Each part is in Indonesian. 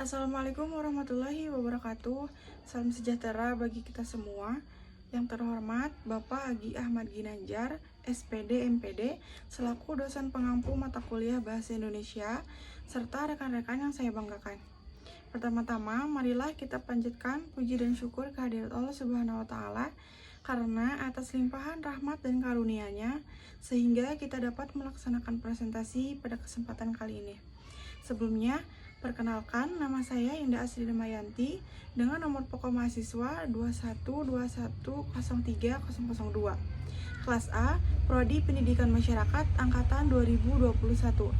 Assalamualaikum warahmatullahi wabarakatuh. Salam sejahtera bagi kita semua. Yang terhormat Bapak Agi Ahmad Ginanjar, SPD MPD, selaku dosen pengampu mata kuliah Bahasa Indonesia, serta rekan-rekan yang saya banggakan. Pertama-tama, marilah kita panjatkan puji dan syukur kehadirat Allah Subhanahu wa Ta'ala, karena atas limpahan rahmat dan karunia-Nya, sehingga kita dapat melaksanakan presentasi pada kesempatan kali ini. Sebelumnya, perkenalkan, nama saya Indah Asri Damayanti dengan nomor pokok mahasiswa 212103002. Kelas A, Prodi Pendidikan Masyarakat Angkatan 2021.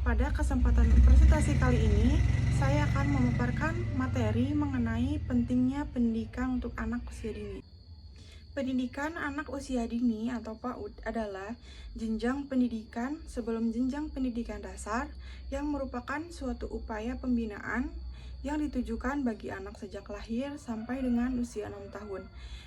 Pada kesempatan presentasi kali ini, saya akan memaparkan materi mengenai pentingnya pendidikan untuk anak usia dini. Pendidikan anak usia dini atau PAUD adalah jenjang pendidikan sebelum jenjang pendidikan dasar yang merupakan suatu upaya pembinaan yang ditujukan bagi anak sejak lahir sampai dengan usia 6 tahun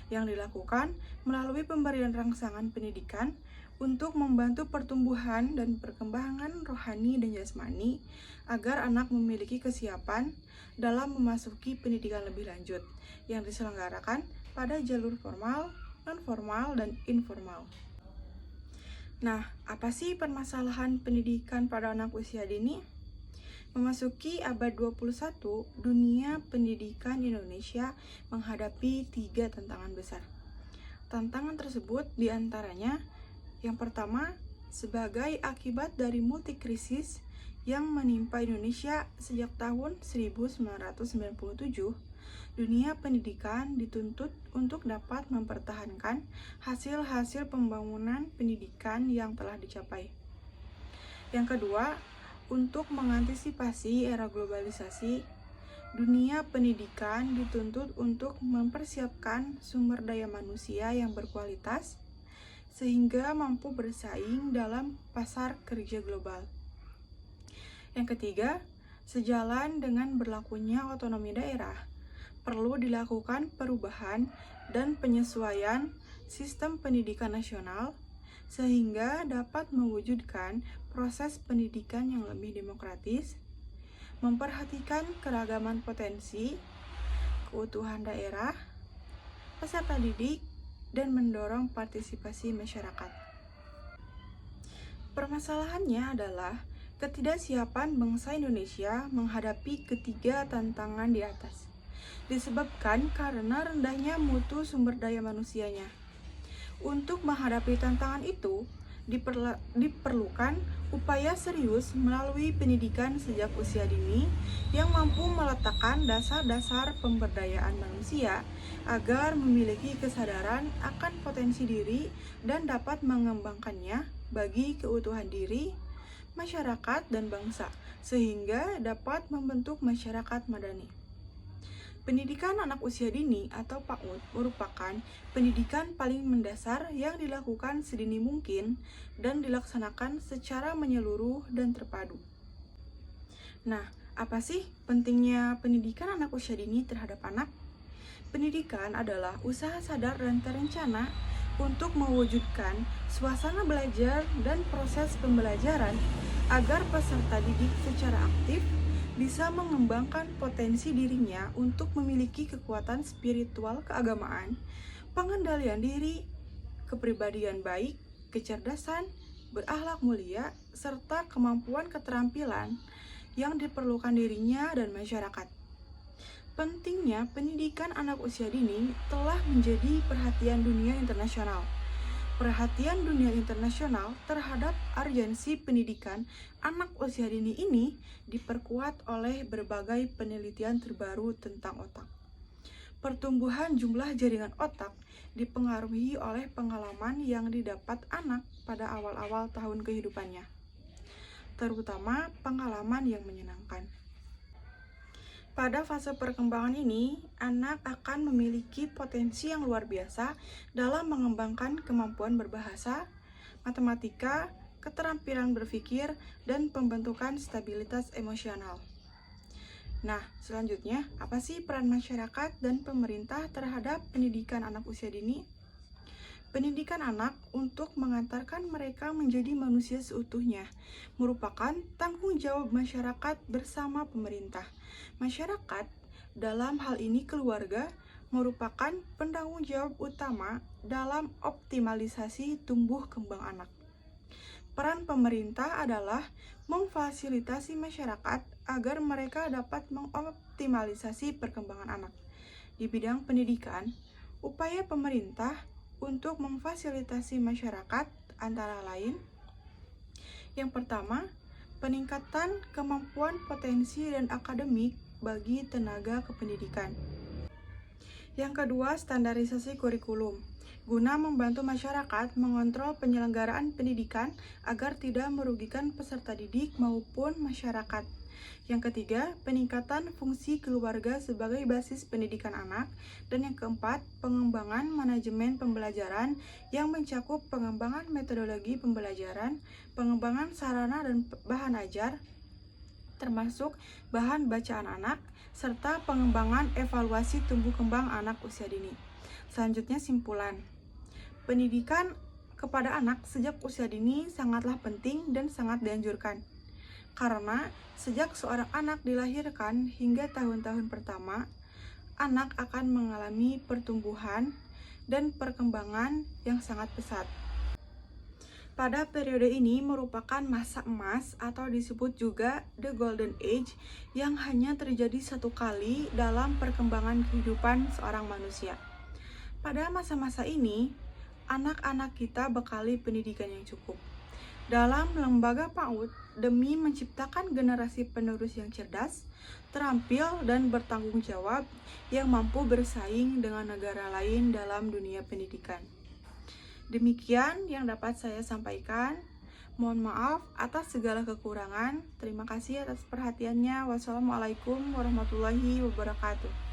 yang dilakukan melalui pemberian rangsangan pendidikan untuk membantu pertumbuhan dan perkembangan rohani dan jasmani agar anak memiliki kesiapan dalam memasuki pendidikan lebih lanjut yang diselenggarakan pada jalur formal, non-formal, dan informal. Nah, apa sih permasalahan pendidikan pada anak usia dini? Memasuki abad 21, dunia pendidikan Indonesia menghadapi 3 tantangan besar. Tantangan tersebut diantaranya, yang pertama, sebagai akibat dari multikrisis yang menimpa Indonesia sejak tahun 1997, dunia pendidikan dituntut untuk dapat mempertahankan hasil-hasil pembangunan pendidikan yang telah dicapai. Yang kedua, untuk mengantisipasi era globalisasi, dunia pendidikan dituntut untuk mempersiapkan sumber daya manusia yang berkualitas sehingga mampu bersaing dalam pasar kerja global. Yang ketiga, sejalan dengan berlakunya otonomi daerah, perlu dilakukan perubahan dan penyesuaian sistem pendidikan nasional sehingga dapat mewujudkan proses pendidikan yang lebih demokratis, memperhatikan keragaman potensi, keutuhan daerah, peserta didik, dan mendorong partisipasi masyarakat. Permasalahannya adalah ketidaksiapan bangsa Indonesia menghadapi ketiga tantangan di atas, disebabkan karena rendahnya mutu sumber daya manusianya. Untuk menghadapi tantangan itu, diperlukan upaya serius melalui pendidikan sejak usia dini yang mampu meletakkan dasar-dasar pemberdayaan manusia agar memiliki kesadaran akan potensi diri dan dapat mengembangkannya bagi keutuhan diri, masyarakat, dan bangsa, sehingga dapat membentuk masyarakat madani. Pendidikan anak usia dini atau PAUD merupakan pendidikan paling mendasar yang dilakukan sedini mungkin dan dilaksanakan secara menyeluruh dan terpadu. Nah, apa sih pentingnya pendidikan anak usia dini terhadap anak? Pendidikan adalah usaha sadar dan terencana untuk mewujudkan suasana belajar dan proses pembelajaran agar peserta didik secara aktif bisa mengembangkan potensi dirinya untuk memiliki kekuatan spiritual keagamaan, pengendalian diri, kepribadian baik, kecerdasan, berakhlak mulia, serta kemampuan keterampilan yang diperlukan dirinya dan masyarakat. Pentingnya pendidikan anak usia dini telah menjadi perhatian dunia internasional. Perhatian dunia internasional terhadap urgensi pendidikan anak usia dini ini diperkuat oleh berbagai penelitian terbaru tentang otak. Pertumbuhan jumlah jaringan otak dipengaruhi oleh pengalaman yang didapat anak pada awal-awal tahun kehidupannya, terutama pengalaman yang menyenangkan. Pada fase perkembangan ini, anak akan memiliki potensi yang luar biasa dalam mengembangkan kemampuan berbahasa, matematika, keterampilan berpikir, dan pembentukan stabilitas emosional. Nah, selanjutnya, apa sih peran masyarakat dan pemerintah terhadap pendidikan anak usia dini? Pendidikan anak untuk mengantarkan mereka menjadi manusia seutuhnya merupakan tanggung jawab masyarakat bersama pemerintah. Masyarakat, dalam hal ini keluarga, merupakan penanggung jawab utama dalam optimalisasi tumbuh kembang anak. Peran pemerintah adalah memfasilitasi masyarakat agar mereka dapat mengoptimalisasi perkembangan anak. Di bidang pendidikan, upaya pemerintah untuk memfasilitasi masyarakat antara lain: yang pertama, peningkatan kemampuan potensi dan akademik bagi tenaga kependidikan. Yang kedua, standarisasi kurikulum guna membantu masyarakat mengontrol penyelenggaraan pendidikan agar tidak merugikan peserta didik maupun masyarakat. Yang ketiga, peningkatan fungsi keluarga sebagai basis pendidikan anak. Dan yang keempat, pengembangan manajemen pembelajaran yang mencakup pengembangan metodologi pembelajaran, pengembangan sarana dan bahan ajar, termasuk bahan bacaan anak, serta pengembangan evaluasi tumbuh kembang anak usia dini. Selanjutnya, simpulan. Pendidikan kepada anak sejak usia dini sangatlah penting dan sangat dianjurkan. Karena sejak seorang anak dilahirkan hingga tahun-tahun pertama, anak akan mengalami pertumbuhan dan perkembangan yang sangat pesat. Pada periode ini merupakan masa emas atau disebut juga The Golden Age yang hanya terjadi satu kali dalam perkembangan kehidupan seorang manusia. Pada masa-masa ini, anak-anak kita bekali pendidikan yang cukup dalam lembaga PAUD demi menciptakan generasi penerus yang cerdas, terampil, dan bertanggung jawab yang mampu bersaing dengan negara lain dalam dunia pendidikan. Demikian yang dapat saya sampaikan. Mohon maaf atas segala kekurangan. Terima kasih atas perhatiannya. Wassalamualaikum warahmatullahi wabarakatuh.